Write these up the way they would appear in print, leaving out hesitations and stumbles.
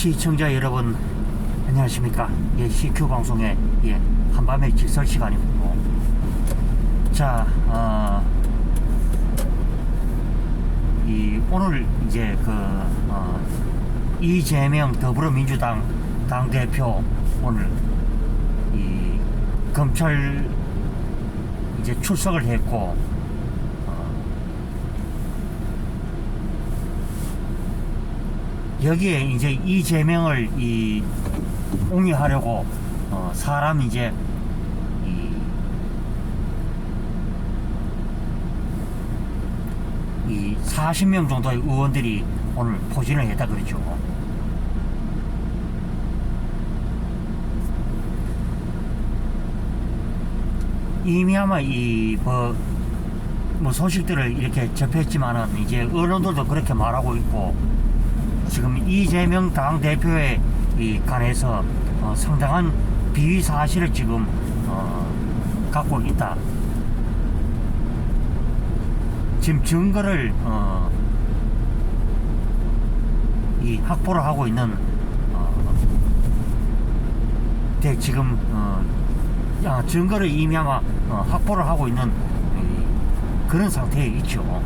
시청자 여러분 안녕하십니까. CQ 방송의 한밤의 직설 시간이고, 자, 오늘 이제 이재명 더불어민주당 당대표 오늘 검찰 이제 출석을 했고, 여기에 이제 이재명을 옹이하려고 사람 이제 40명 정도의 의원들이 오늘 포진을 했다 그러죠. 이미 아마 뭐 소식들을 이렇게 접했지만은 이제 언론들도 그렇게 말하고 있고, 지금 이재명 당대표에 관해서 상당한 비위 사실을 지금 갖고 있다. 지금 증거를 확보를 하고 있는 지금 증거를 이미 아마 확보를 하고 있는 그런 상태에 있죠.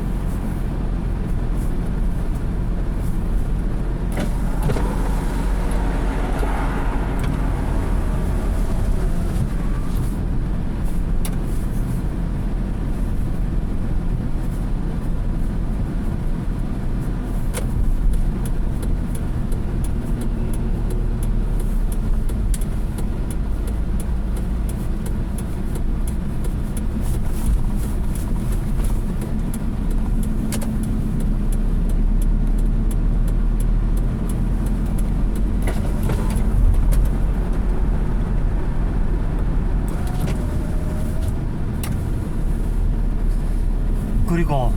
그리고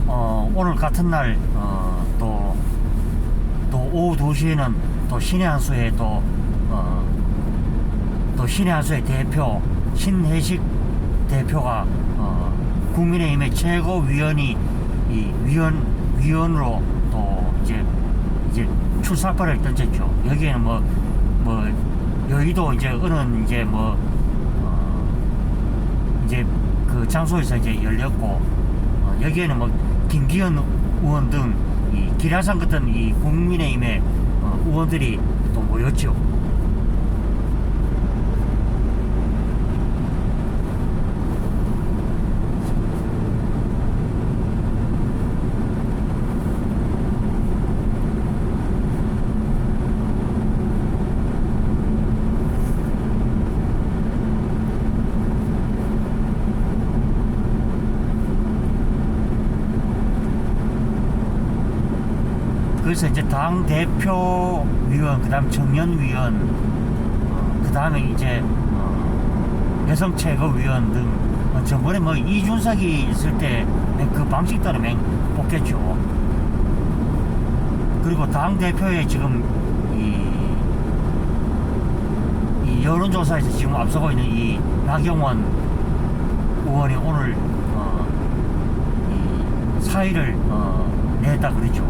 오늘 같은 날 또 오후 2시에는 또 신의 한수의 또 신의 한수의 대표 신혜식 대표가 국민의힘의 최고위원이 위원으로 또 이제 출사표를 던졌죠. 여기에는 뭐 여의도 이제 어느 이제 그 장소에서 이제 열렸고, 여기에는 뭐 김기현 의원 등 기라상 같은 국민의힘의 의원들이 또 모였죠. 그래서 이제 당 대표 위원, 그다음 청년 위원, 그다음에 이제 여성 최고위원 등 전번에 뭐 이준석이 있을 때 그 방식대로 뽑겠죠. 그리고 당 대표에 지금 이 여론조사에서 지금 앞서고 있는 이 나경원 의원이 오늘 사의를 냈다 그러죠.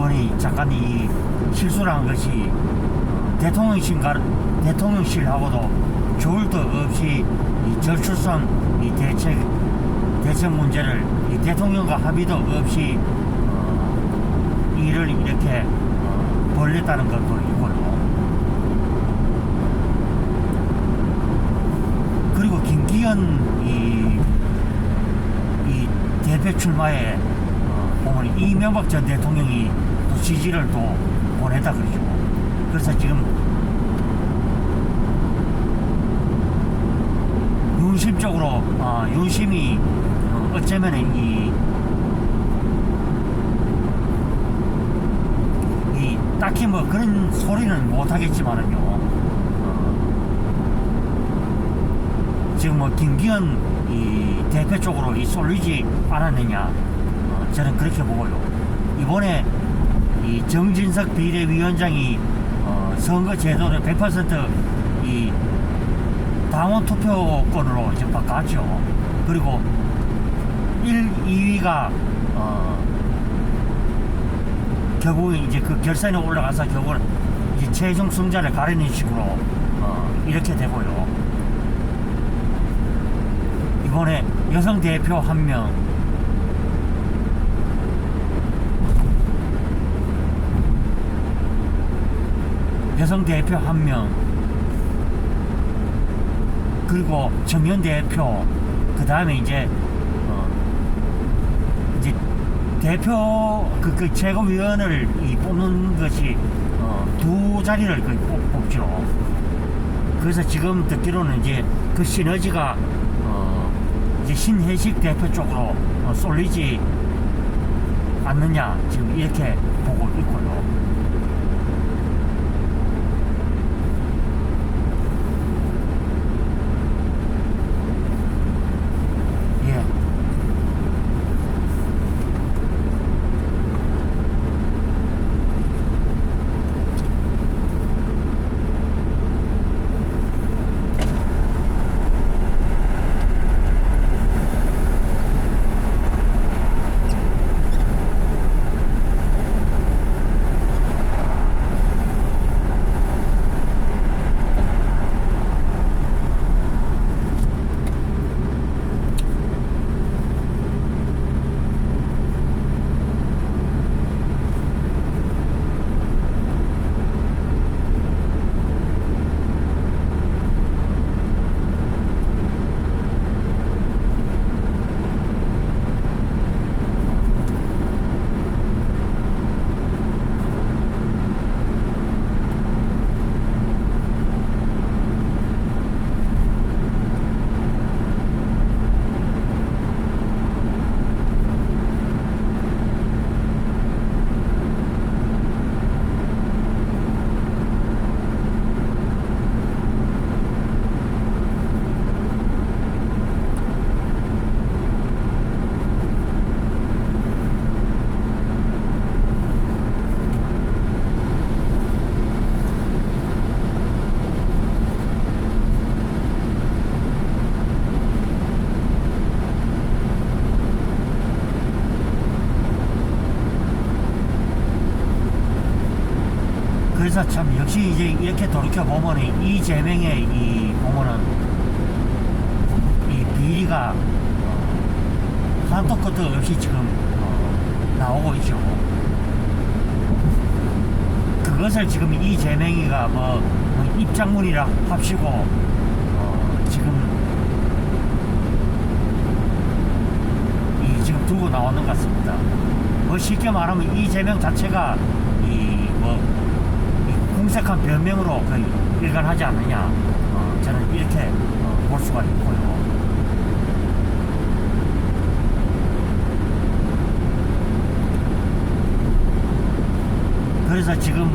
이번에 잠깐 이 실수를 한 것이 대통령실하고도 조율도 없이 이 저출산 이 대책 문제를 이 대통령과 합의도 없이 일을 이렇게 벌렸다는 것도 있고요. 그리고 김기현 이 대표 출마에 보면 이명박 전 대통령이 또 지지를 또 보냈다 그러죠. 그래서 지금 윤심적으로 윤심이 어쩌면 이 딱히 뭐 그런 소리는 못 하겠지만은요. 지금 뭐 김기현 이 대표 쪽으로 이 쏠리지 않았느냐, 저는 그렇게 보고요. 이번에 이 정진석 비대위원장이 선거 제도를 100% 당원 투표권으로 이제 바꿨죠. 그리고 1, 2위가 결국은 이제 그 결선에 올라가서 결국은 이제 최종 승자를 가리는 식으로 이렇게 되고요. 이번에 여성 대표 1명, 여성 대표 1명, 그리고 청년 대표, 그 다음에 이제 대표 그 최고위원을 뽑는 것이 두 자리를 뽑죠. 그래서 지금 듣기로는 이제 그 시너지가 이제 신혜식 대표 쪽으로 쏠리지 않느냐, 지금 이렇게 보고 있고요. 그래서 참 역시 이제 이렇게 돌이켜 보면은 이재명의 보면은 이 비리가 한도 끝도 없이 지금 나오고 있죠. 그것을 지금 이재명이가 뭐 입장문이라 합시고 지금 지금 두고 나오는 것 같습니다. 뭐 쉽게 말하면 이재명 자체가 궁색한 변명으로 거의 일관하지 않느냐, 저는 이렇게 볼 수가 있고요. 그래서 지금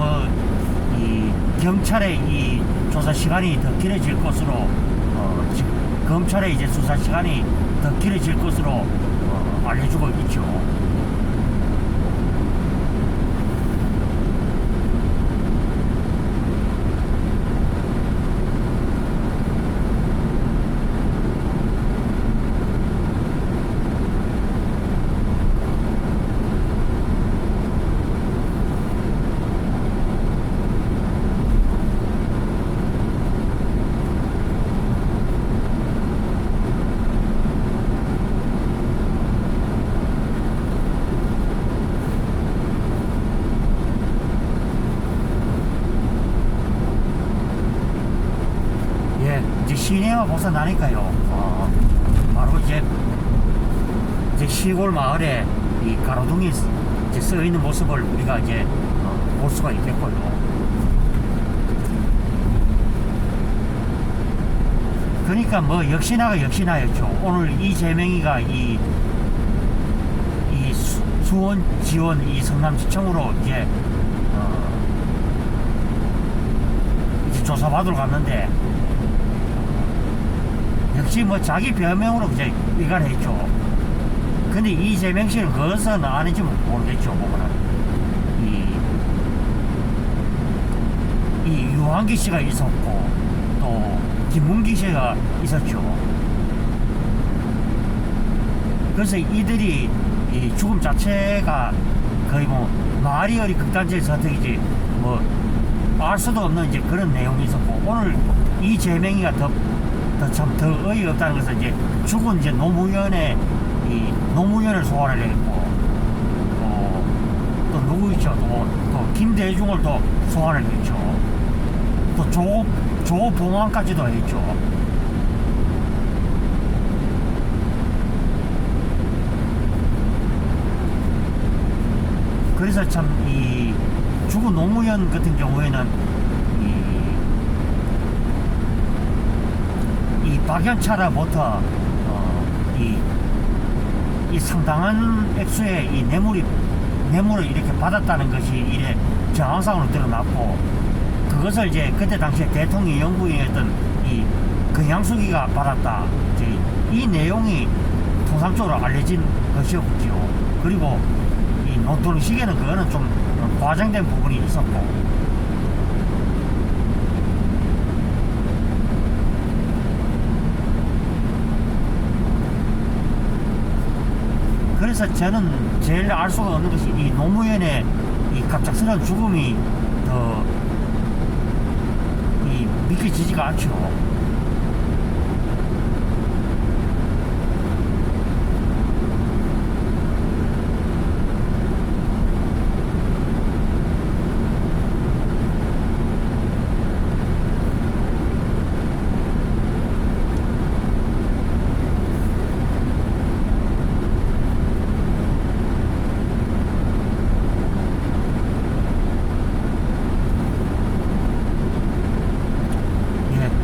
이 경찰의 이 조사 시간이 더 길어질 것으로, 지금 검찰의 이제 수사 시간이 더 길어질 것으로 알려주고 있죠. 시내와 벗어나니까요. 바로 이제 시골 마을에 이 가로등이 이제 쓰여 있는 모습을 우리가 이제 볼 수가 있겠고요. 그러니까 뭐 역시나가 역시나였죠. 오늘 이재명이가 이 수원 지원 이 성남시청으로 이제 조사받으러 갔는데 역시 뭐 자기 변명으로 이제 위반했죠. 근데 이재명 씨는 그것은 아닌지 모르겠죠. 보면은 이 유한기 씨가 있었고 또 김문기 씨가 있었죠. 그래서 이들이 이 죽음 자체가 거의 뭐 말이 어리 극단적 선택이지 뭐 알 수도 없는 이제 그런 내용이 있었고, 오늘 이재명이가 더 어이없다는 것은 이제 죽은 이제 노무현의 이 노무현을 소환을 했고 또 누구 있죠? 또 김대중을 또 소환을 했죠. 또 조봉환까지도 했죠. 그래서 참 이 죽은 노무현 같은 경우에는 이 박연차로부터 이 상당한 액수의 이 뇌물을 이렇게 받았다는 것이 이래 정황상으로 드러났고, 그것을 이제 그때 당시에 대통령 연구위였던 이 건양수기가 받았다. 이제 이 내용이 통상적으로 알려진 것이었죠. 그리고 이 노동시계는 그거는 좀 과장된 부분이 있었고, 그래서 저는 제일 알 수가 없는 것이 이 노무현의 이 갑작스러운 죽음이 더 이 믿겨지지가 않죠.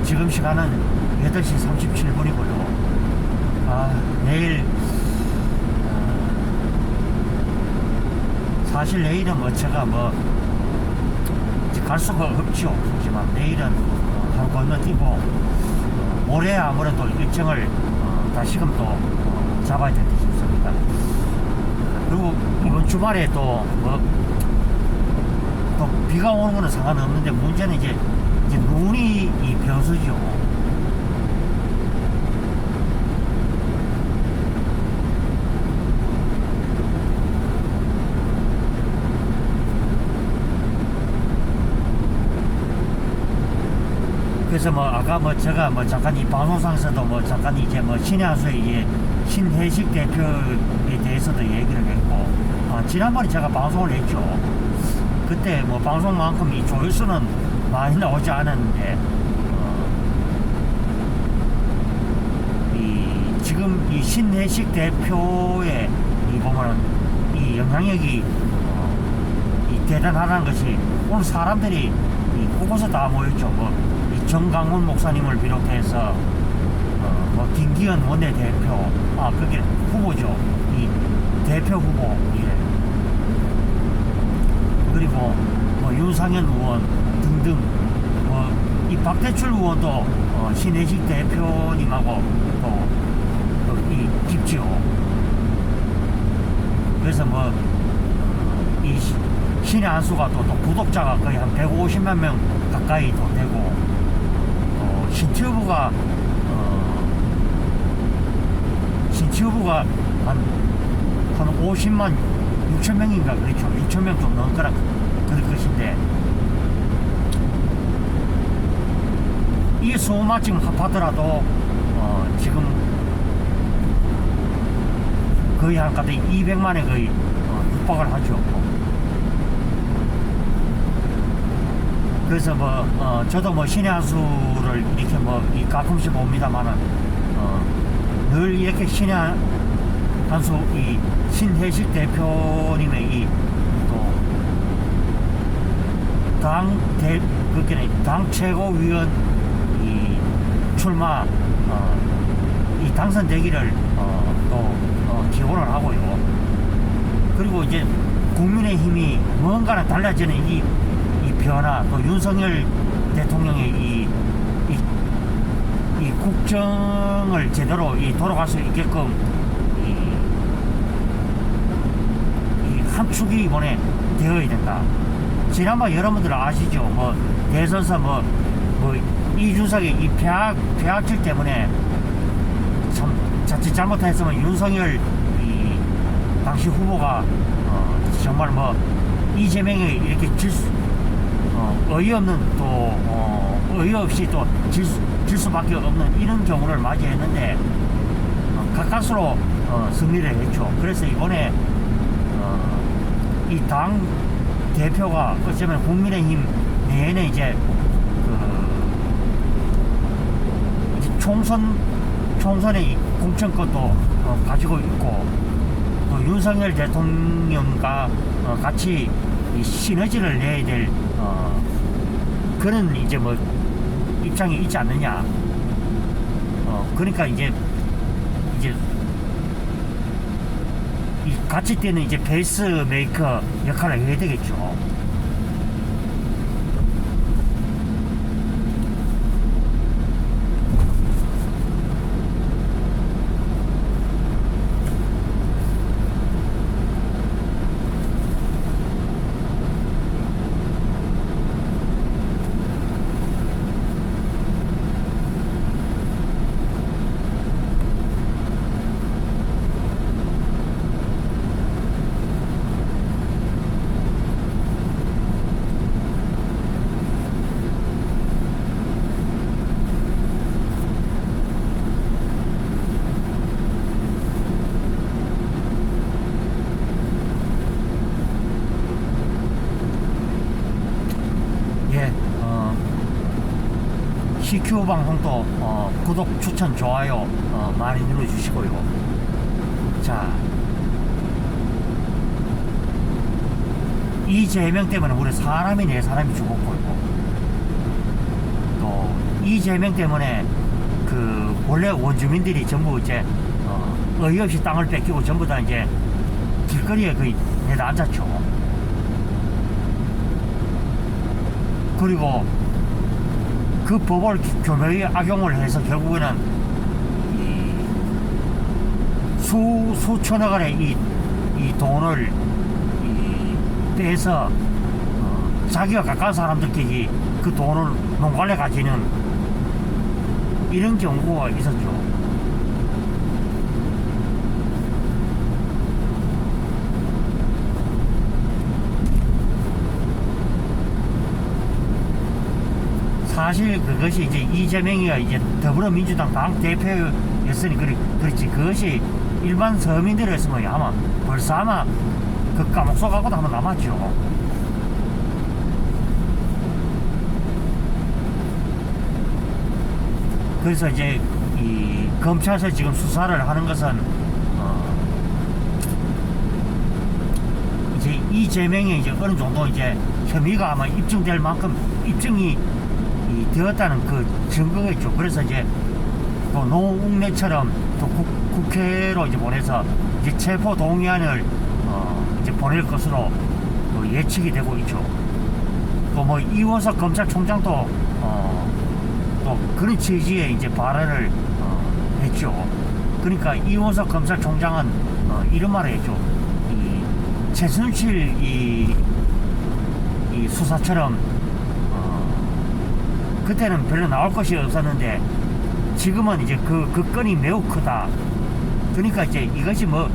지금 시간은 8시 37분이고요. 내일 사실 내일은 뭐 제가 뭐 갈 수가 없죠. 하지만 내일은 하루 건너뛰고 모레 아무래도 일정을 다시금 또 잡아야 될 듯 싶습니다. 그리고 이번 주말에 또 비가 오는 거는 상관없는데 문제는 이제 눈이 이 변수죠. 그래서 뭐 아까 뭐 제가 뭐 잠깐 이 방송상에서도 뭐 잠깐 이제 뭐 신의 한수의 이제 신혜식 대표에 대해서도 얘기를 했고, 지난번에 제가 방송을 했죠. 그때 뭐 방송만큼 이 조회수는 많이 나오지 않았는데 지금 이 신혜식 대표의 이 보면은 이 영향력이 이 대단하다는 것이 오늘 사람들이 이 곳곳에 다 모였죠. 이 정강훈 목사님을 비롯해서 김기현 원내대표, 그게 후보죠. 이 대표 후보, 예. 그리고 윤상현 의원 등등, 이 박대출 의원도 신혜식 대표님하고 이 깊죠. 그래서 이 신의 한수가 또 구독자가 거의 한 150만 명 가까이 또 되고, 신튜브가 한 50만 6천 명인가 그렇죠. 6천 명 좀 넘을 거라 그럴 것인데, 이 수만 지금 합하더라도 지금 거의 한 200만에 거의 육박을 하죠. 그래서 뭐 저도 뭐 신의 한 수를 이렇게 뭐 가끔씩 봅니다만은 늘 이렇게 신의 한 수 이 신혜식 대표님의 이 또 당 최고위원 이 출마 이 당선되기를 또 기원을 하고요. 그리고 이제 국민의힘이 뭔가는 달라지는 이 변화, 또 윤석열 대통령의 이 국정을 제대로 돌아갈 수 있게끔 이 함축이 이번에 되어야 된다. 지난번 여러분들 아시죠? 뭐 대선사 뭐 이준석의 이 폐악질 때문에 참 자칫 잘못했으면 윤석열 당시 후보가 정말 뭐 이재명이 이렇게 어이없는 또 어이없이 또 질 수밖에 없는 이런 경우를 맞이했는데 가까스로 승리를 했죠. 그래서 이번에 이 당 대표가 어쩌면 국민의힘 내내 이제 총선의 공천권도 가지고 있고 또 윤석열 대통령과 같이 이 시너지를 내야 될 그런 이제 뭐 입장이 있지 않느냐. 그러니까 이제 이 같이 때는 이제 베이스 메이커 역할을 해야 되겠죠. CQ 방송도 구독, 추천, 좋아요 많이 눌러주시고요. 자, 이재명 때문에 우리 사람이 4사람이 죽었고요. 또 이재명 때문에 그 원래 원주민들이 전부 이제 어이없이 땅을 뺏기고 전부 다 이제 길거리에 거의 내려앉았죠. 그리고 그 법을 교묘히 악용을 해서 결국에는 수천억 원의 이 돈을 빼서 자기가 가까운 사람들끼리 그 돈을 농간에 가지는 이런 경우가 있었죠. 사실 그것이 이제 이재명이가 이제 더불어민주당 당 대표였으니 그렇지, 그것이 일반 서민들이었으면 아마 벌써 아마 그 감옥 속하고도 한번 남았죠. 그래서 이제 이 검찰에서 지금 수사를 하는 것은 이제 이재명이 이제 어느 정도 이제 혐의가 아마 입증될 만큼 입증이 되었다는 그 증거겠죠. 그래서 이제 또 노웅래처럼 또 국회로 이제 보내서 이제 체포 동의안을 이제 보낼 것으로 또 예측이 되고 있죠. 또 뭐 이원석 검찰총장도 또 그런 취지의 이제 발언을 했죠. 그러니까 이원석 검찰총장은 이런 말을 했죠. 이 최순실 이 수사처럼 그때는 별로 나올 것이 없었는데 지금은 이제 그 건이 매우 크다. 그러니까 이제 이것이 뭐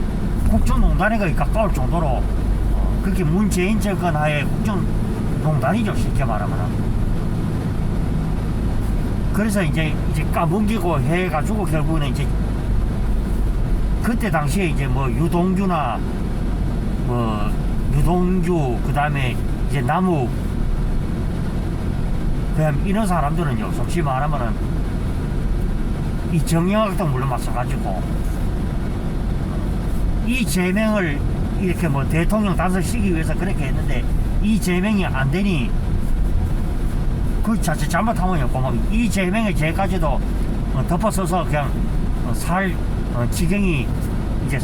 국정농단에 거의 가까울 정도로 그렇게 문재인 정권 하에 국정농단이죠, 쉽게 말하면. 그래서 이제 까뭉기고 해가지고 결국은 이제 그때 당시에 이제 뭐 유동규나 뭐 유동규 그 다음에 이제 남욱 그냥 이런 사람들은요, 솔직히 말하면은 이 정영학도 물론 마찬가지고 이 제명을 이렇게 뭐 대통령 단설시키기 위해서 그렇게 했는데 이 제명이 안 되니 그 자체 잘못하면요, 이 제명의 죄까지도 덮어서서 그냥 살 지경이 이제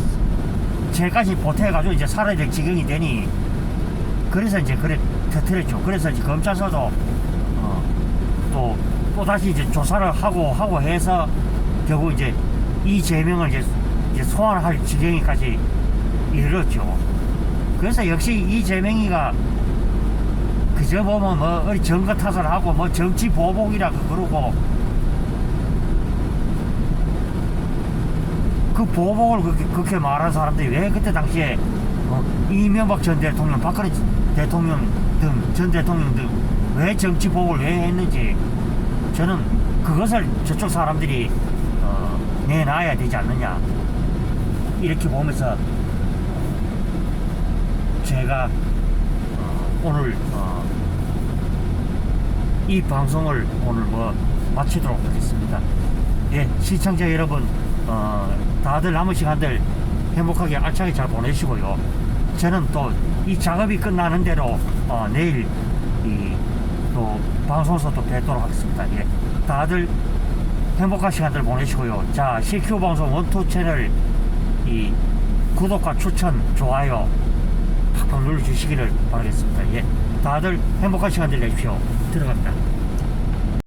죄까지 보태가지고 이제 살아야 될 지경이 되니 그래서 이제 그래 터뜨렸죠. 그래서 이제 검찰서도 또 다시 이제 조사를 하고 해서 결국 이제 이 제명을 이제 소환할 지경이까지 이르렀죠. 그래서 역시 이 제명이가 그저 보면 뭐 정거 타설하고 뭐 정치 보복이라 그러고 그 보복을 그렇게 말한 사람들이 왜 그때 당시에 이명박 전 대통령, 박근혜 대통령 등 전 대통령 등 왜 정치 보복을 왜 했는지 저는 그것을 저쪽 사람들이 내놔야 되지 않느냐 이렇게 보면서 제가 오늘 이 방송을 오늘 뭐 마치도록 하겠습니다. 예, 시청자 여러분 다들 남은 시간들 행복하게 알차게 잘 보내시고요. 저는 또 이 작업이 끝나는 대로 내일 또 방송에서 또 뵙도록 하겠습니다. 예, 다들 행복한 시간들 보내시고요. 자, CQ 방송 원투 채널 이 구독과 추천, 좋아요 팍팍 눌러주시기를 바라겠습니다. 예, 다들 행복한 시간들 내십시오. 들어갑니다.